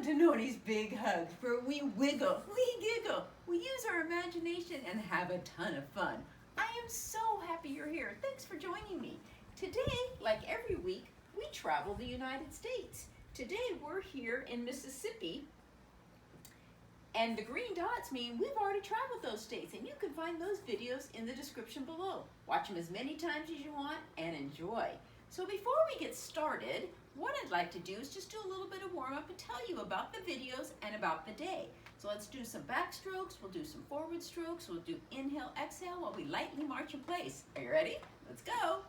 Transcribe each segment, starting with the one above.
Welcome to Noni's Big Hug, where we wiggle, we giggle, we use our imagination and have a ton of fun. I am so happy you're here. Thanks for joining me. Today, like every week, we travel the United States. Today we're here in Mississippi, and the green dots mean we've already traveled those states, and you can find those videos in the description below. Watch them as many times as you want and enjoy. So before we get started, what I'd like to do is just do a little bit of warm up and tell you about the videos and about the day. So let's do some backstrokes, we'll do some forward strokes, we'll do inhale, exhale while we lightly march in place. Are you ready? Let's go.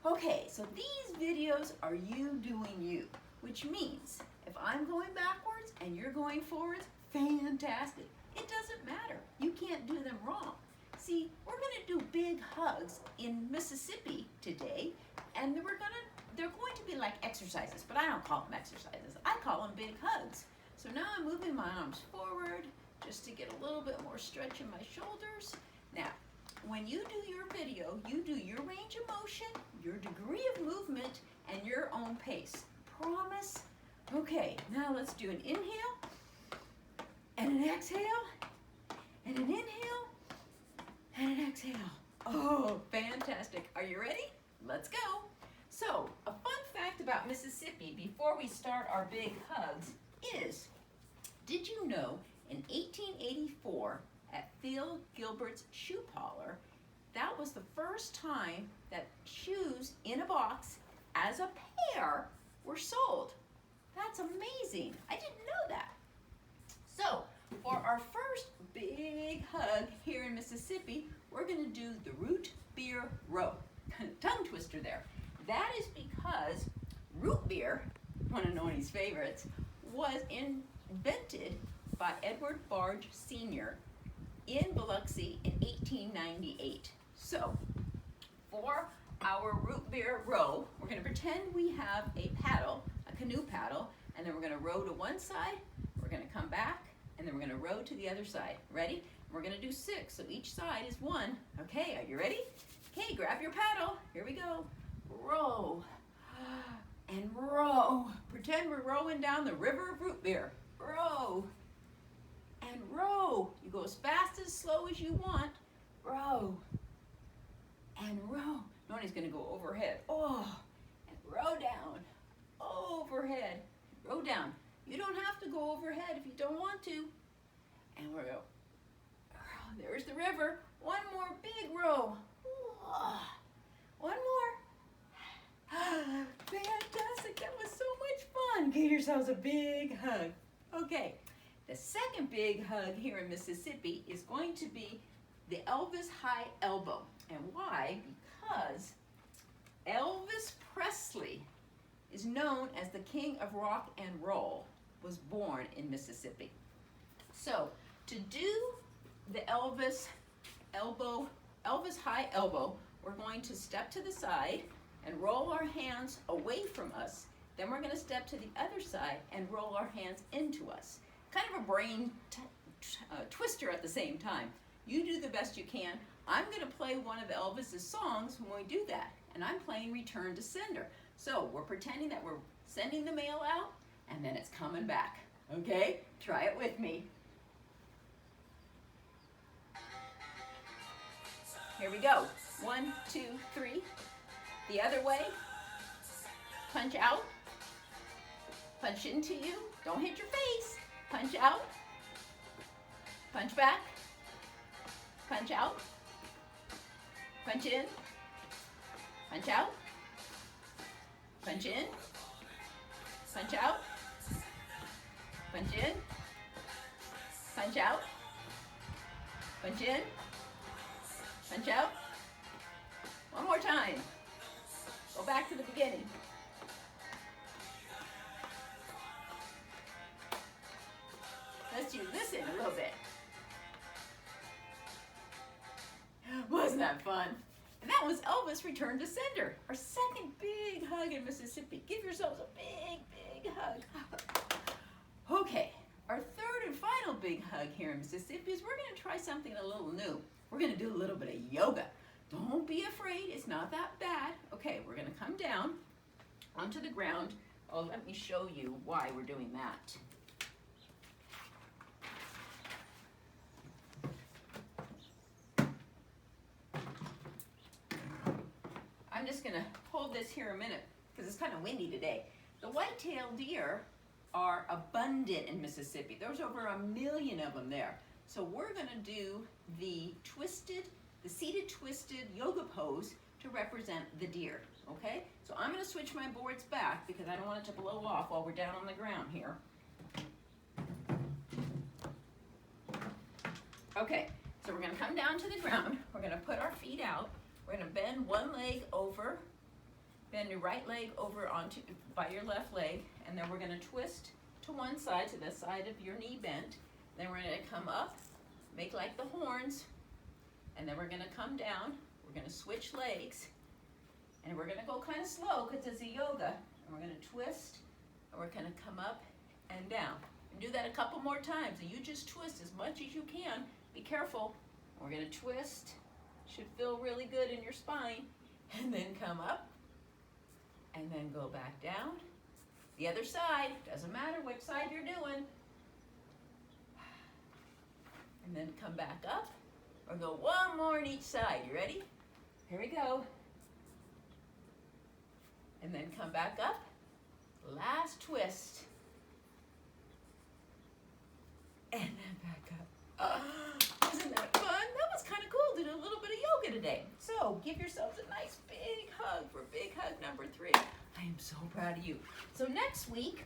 Okay, so these videos are you doing you, which means if I'm going backwards and you're going forwards, fantastic. It doesn't matter. You can't do them wrong. See, we're gonna do big hugs in Mississippi today, and they're going to be like exercises, but I don't call them exercises. I call them big hugs. So now I'm moving my arms forward just to get a little bit more stretch in my shoulders. Now, when you do your video, you do your range of motion, your degree of movement, and your own pace. Promise? Okay, now let's do an inhale, and an exhale, and an inhale, and an exhale. Oh, fantastic. Are you ready? Let's go. So, a fun fact about Mississippi before we start our big hugs is, did you know in 1884 at Phil Gilbert's shoe parlor, that was the first time that shoes in a box as a pair were sold? That's amazing. I didn't know that. So, for our first big hug here in Mississippi, we're going to do the root beer row. Tongue twister there. That is because root beer, one of Noni's favorites, was invented by Edward Barq Sr. in Biloxi in 1898. So, for our root beer row, we're going to pretend we have a paddle, a canoe paddle, and then we're going to row to one side, we're going to come back, and then we're going to row to the other side. Ready? We're going to do 6, so each side is 1. Okay, are you ready? Okay, grab your paddle. Here we go. Row and row. Pretend we're rowing down the river of root beer. Row and row. You go as fast as slow as you want. Row and row. Noni's going to go overhead. Oh, and row down. Overhead. Row down. You don't have to go overhead if you don't want to. And we'll go. There's the river. One more big row. One more. Fantastic. That was so much fun. Give yourselves a big hug. Okay. The second big hug here in Mississippi is going to be the Elvis high elbow. And why? Because Elvis Presley is known as the king of rock and roll, was born in Mississippi. So, to do the Elvis high elbow, we're going to step to the side and roll our hands away from us. Then we're going to step to the other side and roll our hands into us. Kind of a brain twister at the same time. You do the best you can. I'm going to play one of Elvis's songs when we do that, and I'm playing Return to Sender. So we're pretending that we're sending the mail out, and then it's coming back. Okay? Try it with me. Here we go. 1, 2, 3. The other way. Punch out. Punch into you. Don't hit your face. Punch out. Punch back. Punch out. Punch in. Punch out. Punch in. Punch out. Punch in. Punch out. Punch in. Punch out. One more time. Go back to the beginning. Let's do this in a little bit. Wasn't that fun? And that was Elvis Return to Sender, our second big hug in Mississippi. Give yourselves a big, big hug. Okay, our third and final big hug here in Mississippi is we're going to try something a little new. We're going to do a little bit of yoga. Don't be afraid, it's not that bad. Okay, we're going to come down onto the ground. Oh, let me show you why we're doing that. here in a minute because it's kind of windy today. The white-tailed deer are abundant in Mississippi. There's over 1 million of them there. So we're going to do the seated twisted yoga pose to represent the deer, okay? So I'm going to switch my boards back because I don't want it to blow off while we're down on the ground here. Okay, so we're going to come down to the ground. We're going to put our feet out. We're going to bend one leg over, bend your right leg over by your left leg, and then we're going to twist to one side, to the side of your knee bent. Then we're going to come up, make like the horns, and then we're going to come down. We're going to switch legs, and we're going to go kind of slow because it's a yoga. And we're going to twist, and we're going to come up and down. And do that a couple more times, and you just twist as much as you can. Be careful. We're going to twist. Should feel really good in your spine. And then come up, and then go back down. The other side, doesn't matter which side you're doing. And then come back up, or go one more on each side. You ready? Here we go. And then come back up. Last twist. And then back up. Wasn't that fun? That was kind of cool. Did a little bit of yoga today. So give yourselves a nice big hug for big hug number 3. I am so proud of you. So next week,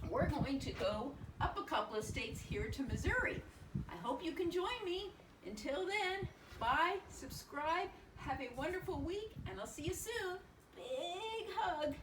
we're going to go up a couple of states here to Missouri. I hope you can join me. Until then, bye, subscribe, have a wonderful week, and I'll see you soon. Big hug.